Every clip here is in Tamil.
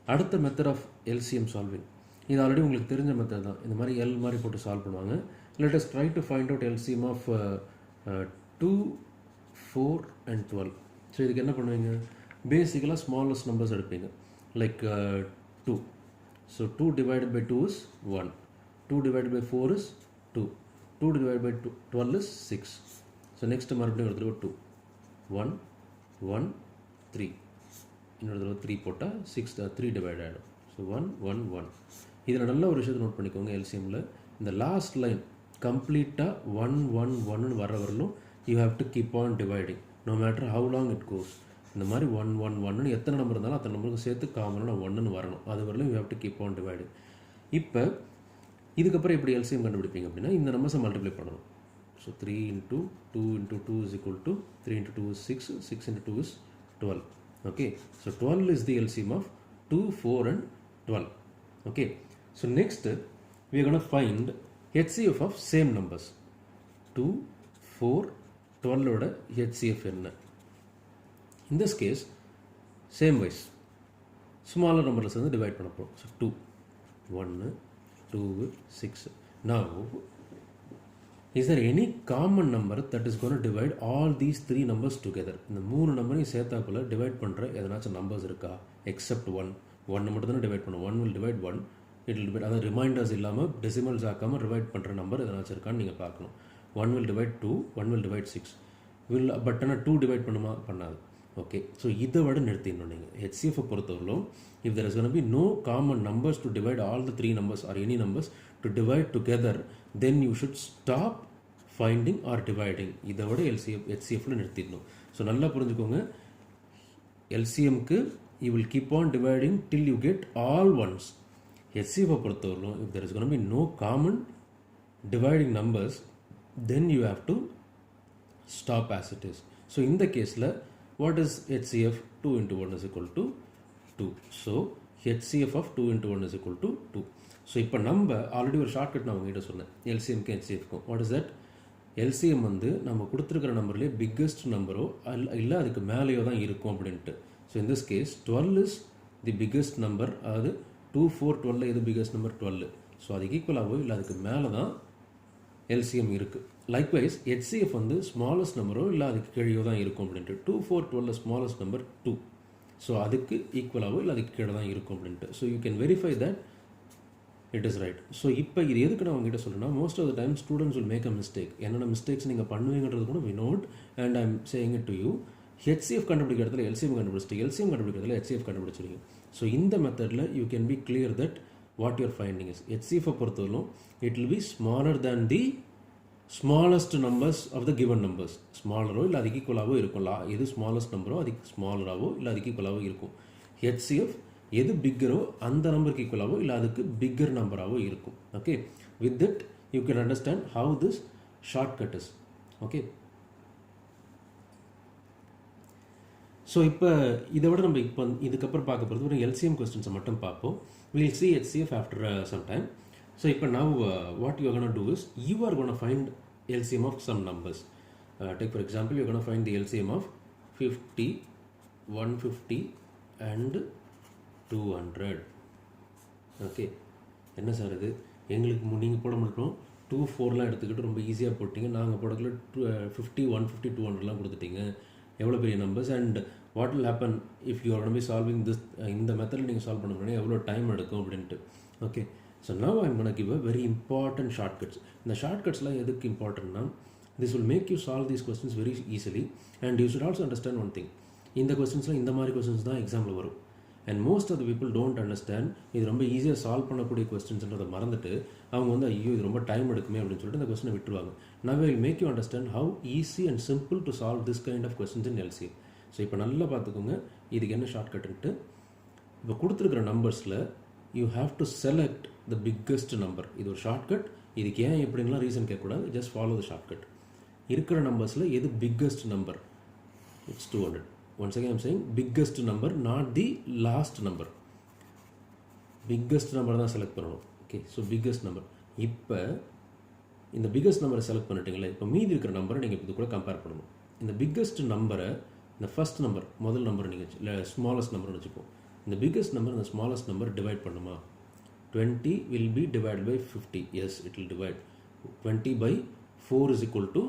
அடுத்த மெத்தட் ஆஃப் எல்சிஎம் சால்விங், இது ஆல்ரெடி உங்களுக்கு தெரிஞ்ச மெத்தட் தான். இந்த மாதிரி எல் மாதிரி போட்டு சால்வ் பண்ணுவாங்க. Let us try to find out LCM of 2, 4 and 12. So இதுக்கு என்ன பண்ணுவீங்க, பேசிக்கலாக ஸ்மாலஸ்ட் நம்பர்ஸ் எடுப்பீங்க. Like 2. So 2 divided by 2 is 1. 2 divided by 4 is 2. 2 divided by 12 is 6. So next மறுபடியும் ஒரு தடவை 2. 1, 1, 3. இன்னொரு தடவை 3 போட்டால் 6 3 டிவைட் ஆகிடும். ஸோ 1, 1, 1. இதில் நல்ல ஒரு விஷயத்தை நோட் பண்ணிக்கோங்க. எல்சிஎம்மில் இந்த லாஸ்ட் லைன் கம்ப்ளீட்டாக 1, 1, 1ன்னு வர வரலும் you have to keep on dividing no matter how long it goes. இந்த மாதிரி 1, 1, 1ன்னு எத்தனை நம்பர் இருந்தாலும் அத்தனை நம்பருக்கு சேர்த்து காமனாக 1ன்னு வரணும். அது வரலும் you have to keep on dividing. இப்போ இதுக்கப்புறம் எப்படி எல்சிஎம் கண்டுபிடிப்பீங்க அப்படின்னா, இந்த நம்பர்ஸை மல்டிப்ளை பண்ணணும். So 3 into 2 into 2 is equal to 3 into 2 is 6, 6 into 2 is 12. Okay, so 12 is the LCM of 2, 4 and 12. Okay, so next we are going to find HCF of same numbers. 2, 4, 12 oda HCF enna. In this case same wise smaller numbers வந்து divide பண்ண போறோம். So 2, 1, 2, 6. Now is there any common number that is going to divide all these three numbers together? இந்த மூணு நம்பரையும் சேர்த்தாப்புல டிவைட் பண்ணுற எதனாச்சும் நம்பர்ஸ் இருக்கா? எக்ஸப்ட் 1 மட்டும் தானே டிவைட் பண்ணும். 1 will divide 1, it will divide, அதாவது ரிமைண்டர்ஸ் இல்லாமல் டெசிமல்ஸ் ஆக்காமல் டிவைட் பண்ணுற நம்பர் எதனாச்சும் இருக்கான்னு நீங்கள் பார்க்கணும். 1 will divide 2, 1 will divide 6. But ஆனால் 2 டிவைட் பண்ணுமா? பண்ணாது. ஓகே, ஸோ இதை விட நிறுத்திடணும் நீங்கள். ஹெச்சிஎஃப்பை பொறுத்தவரையிலும் if there is going to be no common numbers to divide all the three numbers or any numbers to divide together, then you should stop finding or dividing. இதை விட HCFல நிறுத்திடணும். ஸோ நல்லா புரிஞ்சுக்கோங்க, எல்சிஎம்க்கு you will keep on dividing till you get all ones. HCFை பொறுத்தவரையிலும் if there is going to be no common dividing numbers, then you have to stop as it is. So in the caseல what is HCF? 2 into 1 is equal to 2. So HCF of 2 into 1 is equal to 2. So இப்போ நம்ம ஆல்ரெடி ஒரு ஷார்ட்கட் நான் உங்ககிட்ட சொன்னேன் எல்சிஎம்க்கு ஹெச்சிஎஃப்க்கும். What is that? எல்சிஎம் வந்து நம்ம கொடுத்துருக்கிற நம்பர்லேயே பிக்கஸ்ட் நம்பரோ இல்லை அதுக்கு மேலேயோ தான் இருக்கும் அப்படின்ட்டு. So in this case 12 is the biggest number. அதாவது 2, 4, 12 எது பிக்கஸ்ட் நம்பர்? 12. ஸோ அதுக்கு ஈக்குவலாகவோ இல்லை அதுக்கு மேலே தான் எல்சிஎம் இருக்குது. லைக்வைஸ் ஹெச்சிஎஃப் வந்து ஸ்மாலஸ்ட் நம்பரோ இல்லை அதுக்கு கீழே தான் இருக்கும் அப்படின்ட்டு. 2, 4, 12 ஸ்மாலஸ்ட் நம்பர் 2. ஸோ அதுக்கு ஈக்குவலாகவோ இல்லை அதுக்கு கீழே தான் இருக்கும் அப்படின்ட்டு. So you can verify that it is right. So இப்போ இது எதுக்கு நான் உங்ககிட்ட சொல்கிறேன்னா, most of the time students will make a mistake. என்னென்ன மிஸ்டேக்ஸ் நீங்கள் பண்ணுவீங்கிறது கூட we note and I am saying it to you. HCF கண்டுபிடிக்கிறதுல எல்சிஎம் கண்டுபிடிச்சிட்டு எல்சிஎம் கண்டுபிடிக்கிறதுல ஹெச்சிஎஃப் கண்டுபிடிச்சிருங்க. ஸோ இந்த மெத்தடில் you can be clear that what your finding is. ஹெச்சிஎஃப்பை பொறுத்தவரைக்கும் it will be smaller than the smallest numbers of the given numbers. ஸ்மாலரோ இல்லை அதுக்கு ஈக்குவலாகவோ இருக்கும். எது ஸ்மாலஸ்ட் நம்பரோ அதுக்கு ஸ்மாலராகவோ இல்லை அதுக்கு ஈக்குவலாகவோ இருக்கும். ஹெச்சிஎஃப் எது பிக்கரோ அந்த நம்பருக்கு ஈக்குவலாகவோ இல்லை அதுக்கு பிக்கர் நம்பராகவோ இருக்கும். Okay, with that you can understand how this shortcut is. Okay, so இப்போ இதை விட நம்ம இப்போ இதுக்கப்புறம் பார்க்க போகிறது ஒரு எல்சிஎம் கொஸ்டின்ஸை மட்டும் பார்ப்போம். Will see HCF after some time. So இப்போ now what you gonna do is you are gonna find LCM of some numbers. Take for example you gonna find the LCM of 50, 150 and 200. Okay, என்ன சார் இது எங்களுக்கு நீங்கள் போட மாட்டோம் 2, 4லாம் எடுத்துக்கிட்டு ரொம்ப ஈஸியாக போட்டிங்க. நாங்கள் போடக்குள்ள 50, 150, 200லாம் கொடுத்துட்டீங்க. எவ்வளோ பெரிய numbers and what will happen if you are gonna be solving this. இந்த மெத்தடில் நீங்கள் சால்வ் பண்ண முடியாது, எவ்வளோ டைம் எடுக்கும் அப்படின்ட்டு. Okay, so now I am gonna give a very important shortcuts. இந்த ஷார்ட்கட்ஸ்லாம் எதுக்கு இம்பார்ட்டன்ட்னா, this will make you solve these questions very easily and you should also understand one thing. இந்த கொஸ்டின்ஸ்லாம் இந்த மாதிரி கொஸ்டின்ஸ் தான் எக்ஸாமில் வரும். And most of the people don't understand இது ரொம்ப ஈஸியாக சால்வ் பண்ணக்கூடிய கொஸ்டின்ஸ்ன்றதை மறந்துட்டு அவங்க வந்து ஐயோ இது ரொம்ப டைம் எடுக்குமே அப்படின்னு சொல்லிட்டு இந்த கொஸ்டினை விட்டுருவாங்க. Now I will make you understand how easy and simple to solve this kind of questions in LCM. So இப்போ நல்லா பார்த்துக்கோங்க இதுக்கு என்ன ஷார்ட்கட்டுன்ட்டு. இப்போ கொடுத்துருக்கிற நம்பர்ஸில் you have to select the biggest number. இது ஒரு ஷார்ட்கட். இதுக்கு ஏன் எப்படின்லாம் ரீசன் கேட்கக்கூடாது, ஜஸ்ட் ஃபாலோ த ஷார்ட்கட். இருக்கிற நம்பர்ஸில் எது biggest number? It's 200. Once again I am saying biggest number, not the last number. Biggest number தான் செலக்ட் பண்ணணும். Okay, so biggest number. இப்போ இந்த பிக்கஸ்ட் நம்பரை செலக்ட் பண்ணிட்டீங்களா, இப்போ மீதி இருக்கிற நம்பரை நீங்கள் இது கூட கம்பேர் பண்ணணும். இந்த பிக்கஸ்ட் நம்பரை இந்த ஃபர்ஸ்ட் நம்பர் முதல் நம்பர் நீங்கள் இல்லை ஸ்மாலஸ்ட் நம்பர்னு வச்சுப்போம். இந்த பிக்கஸ்ட் நம்பர் இந்த ஸ்மாலஸ்ட் நம்பர் டிவைட் பண்ணுமா? 20 will be divided by 50. Yes, it will divide. 20 by 4 is equal to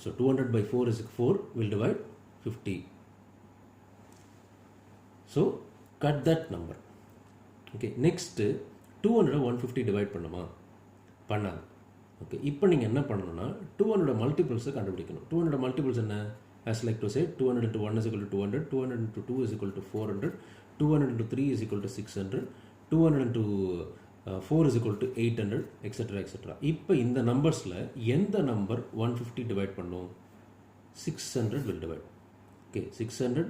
so 200 by 4 is 4 will divide 50. So cut that number. Okay, next 200 150 divide பண்ணுமா? பண்ணாது. ஓகே, இப்போ நீங்கள் என்ன பண்ணணும்னா 200 மல்டிபிள்ஸை கண்டுபிடிக்கணும். 200 மல்டிபிள்ஸ் என்ன? as like to say 200 into 1 is equal to 200, 200 into 2 is equal to 400, 200 into 3 is equal to 600, 200 into 4 is equal to 800, etc. etc. இப்போ இந்த நம்பர்ஸில் எந்த நம்பர் 150 டிவைட் பண்ணும்? 600 will divide. Okay, 600,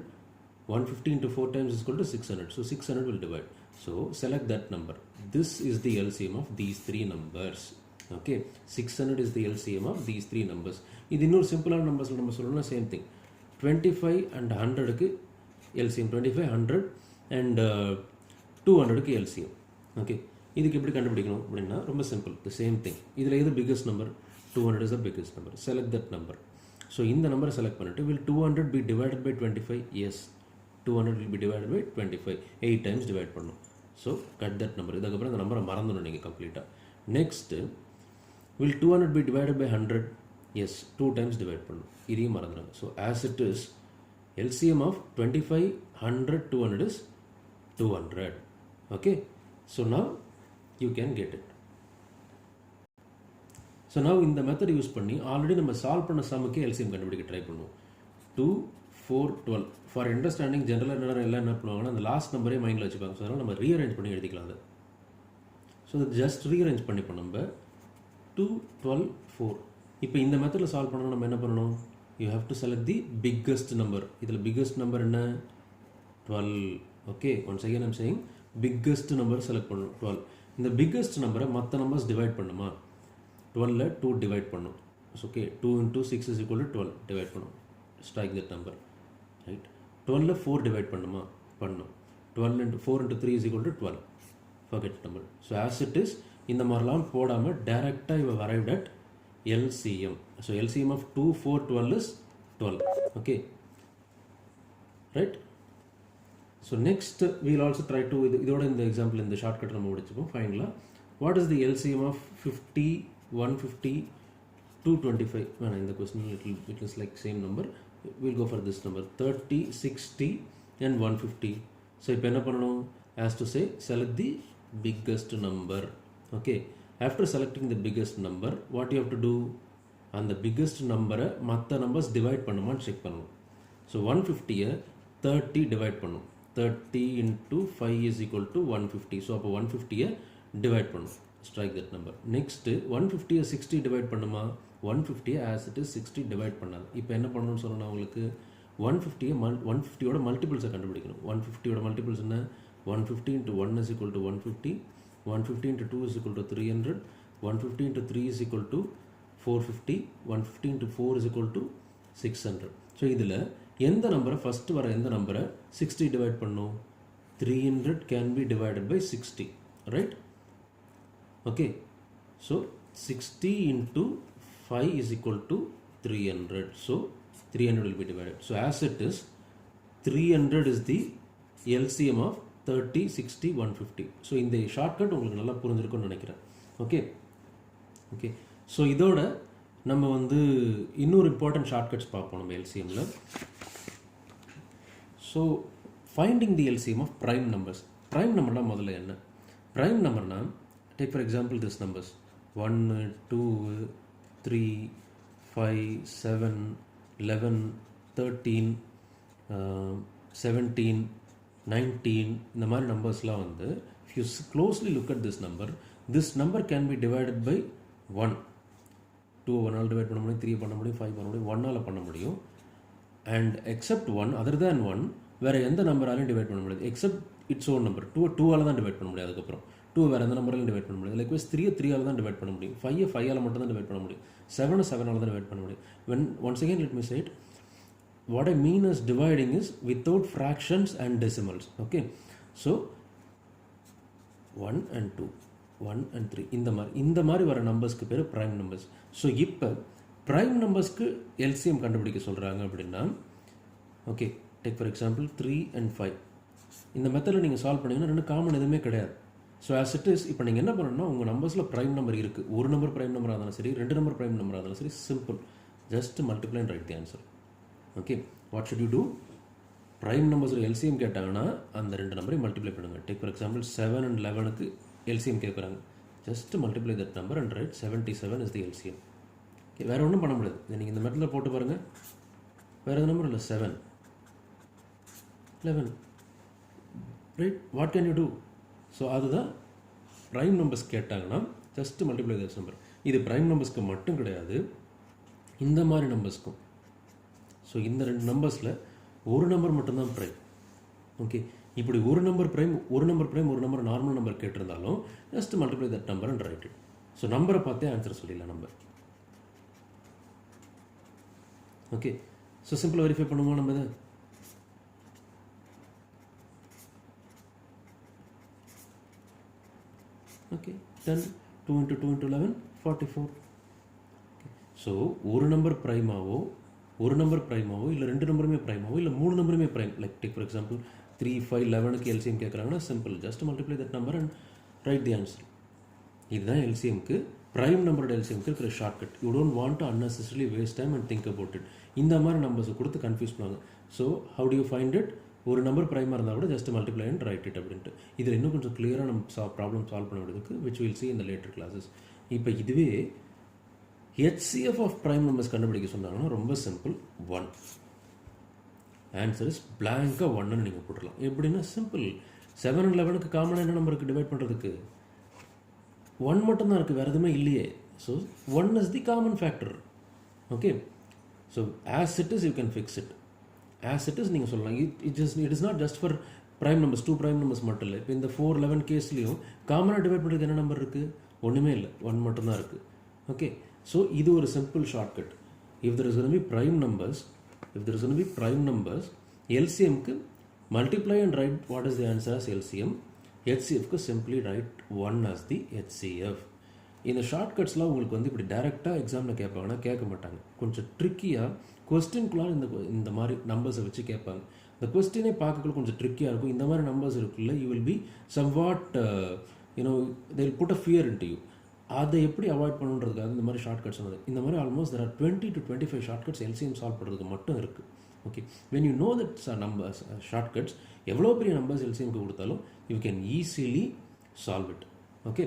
150 into 4 times is equal to 600. So 600 will divide. So select that number. This is the LCM of these three numbers. Okay, 600 is the LCM of these three numbers. இது இன்னொரு சிம்பிளான நம்பர்ஸில் நம்ம சொல்லணும்னா சேம் திங். 25 and 100க்கு LCM 25, 100 and 200க்கு LCM. ஓகே, இதுக்கு எப்படி கண்டுபிடிக்கணும் அப்படின்னா ரொம்ப சிம்பிள். The same thing. இதில் எது biggest number? 200 is the biggest number. Select that number. So இந்த நம்பரை செலக்ட் பண்ணிட்டு will 200 be divided by 25? Yes, 200 will be divided by 25. 8 times divide பண்ணும். So cut that number. இதுக்கப்புறம் இந்த நம்பரை மறந்துடணும் நீங்கள் கம்ப்ளீட்டாக. Next will 200 be divided by 100? Yes, 2 times divide பண்ணும். இதையும் மறந்துடுங்க. So as it is LCM of 25, 100, 200 is 200. Okay, so now you can get it. So now இந்த மெத்தட் யூஸ் பண்ணி ஆல்ரெடி நம்ம சால்வ் பண்ண சம்முக்கு எல்சிஎம் கண்டுபிடிக்க ட்ரை பண்ணுவோம். 2, 4, 12. ஃபார் அண்டர்ஸ்டாண்டிங் ஜென்ரலாக எல்லாம் என்ன பண்ணுவாங்கன்னா அந்த லாஸ்ட் நம்பரே மைண்டில் வச்சுப்பாங்க. ஸோ அதனால் நம்ம ரீஅரேஞ்ச் பண்ணி எழுதிக்கலாம் அதை. ஸோ ஜஸ்ட் ரீஅரேஞ்ச் பண்ணிப்போம் நம்ம. 2, 12, 4. இப்போ இந்த மெத்தடில் சால்வ் பண்ணணும் நம்ம என்ன பண்ணணும்? You have to select the biggest number. இதில் பிக்கஸ்ட் நம்பர் என்ன? 12. Okay, once again I'm saying biggest number select பண்ணணும் 12. இந்த பிக்கஸ்ட் நம்பரை மற்ற நம்பர்ஸ் டிவைட் பண்ணுமா? 12ல் 2 டிவைட் பண்ணும். Okay, 2 into 6 is equal to 12 divide பண்ணும். Strike that number. ரைட். 12ல் 4 டிவைட் பண்ணுமா? பண்ணும். 12 into 4 into 3 is equal to 12. forget number. So as it is இந்த மாதிரிலாம் போடாமல் டைரெக்டாக you have arrived at LCM. So LCM of 2, 4, 12 is 12. Okay, right? So next we will also try to இதோட இந்த எக்ஸாம்பிள் இந்த ஷார்ட்கட் நம்ம முடிச்சுப்போம் ஃபைனலாக. What is the LCM of 50, 150, 225? வேணாம், இந்த question it is like same number. We'll go for this number 30, 60 and 150. So இப்போ என்ன பண்ணணும்? As to say select the biggest number. Okay, after selecting the biggest number what you have to do? அந்த biggest number மற்ற numbers divide பண்ணுமான்னு செக் பண்ணணும். So 150 30 divide பண்ணும். 30 into 5 is equal to 150. So அப்போ 150 divide பண்ணும். Strike that number. Next 150 60 divide பண்ணுமா? 150 as it is 60 divide பண்ணாது. இப்போ என்ன பண்ணணும்னு சொல்லணும் உங்களுக்கு? 150 ஓட மல்டிபிள்ஸை கண்டுபிடிக்கணும். 150 ஓட மல்டிபிள்ஸ் என்ன? 150 into 1 is equal to 150, 150 into 2 is equal to 300, 150 into 3 is equal to 450, 150 into 4 is equal to 600. So இதில் எந்த நம்பரை ஃபஸ்ட்டு வர எந்த நம்பரை 60 டிவைட் பண்ணும்? 300 can be divided by 60, right? Okay, so 60 into 5 is equal to 300. So 300 will be divided. So as it is 300 is the LCM of 30, 60, 150. So இந்த ஷார்ட்கட் உங்களுக்கு நல்லா புரிஞ்சிருக்கும்னு நினைக்கிறேன். ஓகே ஓகே ஸோ இதோட நம்ம வந்து இன்னொரு இம்பார்ட்டன்ட் ஷார்ட்கட்ஸ் பார்ப்போம் நம்ம எல்சிஎம்மில். So finding the LCM of prime numbers. Prime நம்பர்னால் முதல்ல என்ன? ப்ரைம் நம்பர்னா take for example this numbers 1, 2, 3, 5, 7, 11, 13, 17, 19 இந்த மாதிரி நம்பர்ஸ்லாம் வந்து if you closely look at this number can be divided by 1. 2 1ஆல் divide பண்ண முடியும், 3 பண்ண முடியும், 5 பண்ண முடியும், 1ஆல் பண்ண முடியும். அண்ட் எக்ஸப்ட் 1 அதர் தேன் 1 வேறு எந்த நம்பராலையும் டிவைட் பண்ண முடியாது எக்ஸப்ட் இட்ஸ் ஓன் நம்பர். 2ஆல் தான் டிவைட் பண்ண முடியும். அதுக்கப்புறம் 2 வேறு எந்த நம்பராலையும் டிவைட் பண்ண முடியாது. லைக்வைஸ் 3ஆல் தான் டிவைட் பண்ண முடியும். 5ஆல் மட்டும் தான் டிவைட் பண்ண முடியும். 7ஆல் தான் டிவைட் பண்ண முடியும். Once again let me say it. What I mean is dividing is without fractions and decimals. Okay, so 1 and 2, 1 and 3 இந்த மாதிரி வர நம்பர்ஸ்க்கு பேர் ப்ரைம் நம்பர்ஸ். ஸோ இப்போ ப்ரைம் நம்பர்ஸ்க்கு எல்சிஎம் கண்டுபிடிக்க சொல்கிறாங்க அப்படின்னா okay take for example 3 and 5. இந்த மெத்தடில் நீங்கள் சால்வ் பண்ணிங்கன்னா ரெண்டு காமன் எதுவுமே கிடையாது. ஸோ ஆஸ் இட் இஸ் இப்போ நீங்கள் என்ன பண்ணணும்னா உங்கள் நம்பர்ஸில் ப்ரைம் நம்பர் இருக்குது, ஒரு நம்பர் ப்ரைம் நம்பராக இருந்தாலும் சரி, ரெண்டு நம்பர் ப்ரைம் நம்பராக இருந்தாலும் சரி, simple, just multiply and write the answer. Okay, what should you do? Prime நம்பர்ஸில் எல்சிஎம் கேட்டாங்கன்னா அந்த ரெண்டு நம்பரையும் மல்டிப்ளை பண்ணுங்கள். டேக் ஃபார் எக்ஸாம்பிள் 7 and 11க்கு எல்சிஎம் கேட்குறாங்க. Just multiply that number and write 77 is the LCM. Okay, வேறு ஒன்றும் பண்ண முடியாது. இதை நீங்கள் இந்த மெத்தடில் போட்டு பாருங்கள். வேறு எது நம்பர் இல்லை, 7, 11, right. What can you do? So அதுதான் ப்ரைம் நம்பர்ஸ் கேட்டாங்கன்னா ஜஸ்ட் மல்டிப்ளை தட் நம்பர். இது ப்ரைம் நம்பர்ஸ்க்கு மட்டும் கிடையாது, இந்த மாதிரி நம்பர்ஸ்க்கும். ஸோ இந்த ரெண்டு நம்பர்ஸில் ஒரு நம்பர் மட்டும்தான் ப்ரைம். ஓகே, இப்படி ஒரு நம்பர் ப்ரைம், ஒரு நம்பர் நார்மல் நம்பர் கேட்டிருந்தாலும் just multiply that number and write it. So நம்பரை பார்த்தே ஆன்சர் சொல்லிடலாம் நம்ம. ஓகே, ஸோ சிம்பிளாக வெரிஃபை பண்ணுவோம் நம்ம இதை. Okay, 10, 2 into 2 into 11, 44. ஸோ ஒரு நம்பர் ப்ரைமாவோ இல்லை ரெண்டு நம்பருமே ப்ரைமாவோ இல்லை மூணு நம்பருமே prime, like take for example 3, 5, 11க்கு எல்சிஎம் கேட்குறாங்கன்னா simple, just multiply that number and write the answer. இதுதான் எல்சிஎம்க்கு, ப்ரைம் நம்பரோட எல்சிஎம்க்கு இருக்கிற shortcut. You don't want to unnecessarily waste time and think about it. இந்த மாதிரி நம்பர்ஸை கொடுத்து கன்ஃபியூஸ் பண்ணுவாங்க. So how do you find it? ஒரு நம்பர் ப்ரைமாக இருந்தால் கூட just multiply and write it அப்படின்ட்டு. இதில் இன்னும் கொஞ்சம் கிளியராக நம்ம ப்ராப்ளம் சால்வ் பண்ண வேண்டியதுக்கு which we'll see in the later classes. இப்போ இதுவே HCF ஆஃப் ப்ரைம் நம்பர்ஸ் கண்டுபிடிக்க சொன்னாங்கன்னா ரொம்ப சிம்பிள், 1. ஆன்சர் இஸ் பிளாங்காக 1ன்னு நீங்கள் போட்டுடலாம். எப்படின்னா சிம்பிள், 7 and 11க்கு காமனாக என்ன நம்பருக்கு டிவைட் பண்ணுறதுக்கு 1 மட்டும்தான் இருக்குது, வேறு எதுவுமே இல்லையே. So 1 is the common factor. Okay, so as it is you can fix it. As it is நீங்கள் சொல்லலாம். It is not just for prime numbers, 2 prime numbers மட்டும் இல்லை. இப்போ இந்த 4, 11 கேஸ்லேயும் காமனாக டிவைட் பண்ணுறது என்ன நம்பர் இருக்குது? ஒன்றுமே இல்லை, 1 மட்டும்தான் இருக்குது. ஓகே, ஸோ இது ஒரு simple shortcut. If there is gonna be prime numbers, எல்சிஎம்க்கு multiply and write what is the answer as LCM. HCFக்கு simply write 1 as the HCF. இந்த ஷார்ட்கட்ஸ்லாம் உங்களுக்கு வந்து இப்படி டைரெக்டாக எக்ஸாமில் கேட்பாங்கன்னா கேட்க மாட்டாங்க. கொஞ்சம் ட்ரிக்கியாக கொஸ்டின்குள்ளார இந்த மாதிரி நம்பர்ஸை வச்சு கேட்பாங்க. இந்த கொஸ்டினே பார்க்கக்குள்ள கொஞ்சம் ட்ரிக்கியாக இருக்கும். இந்த மாதிரி நம்பர்ஸ் இருக்குல்ல, you will be somewhat they will put a fear into you. அதை எப்படி அவாய்ட் பண்ணுன்றதுக்காக இந்த மாதிரி ஷார்ட்கட்ஸ் வந்தது. இந்த மாதிரி almost there are 20 to 25 shortcuts LCM solve பண்ணுறதுக்கு மட்டும் இருக்குது. Okay, when you know that numbers shortcuts எவ்வளோ பெரிய நம்பர்ஸ் எல்சிஎம்க்கு கொடுத்தாலும் you can easily solve it. Okay.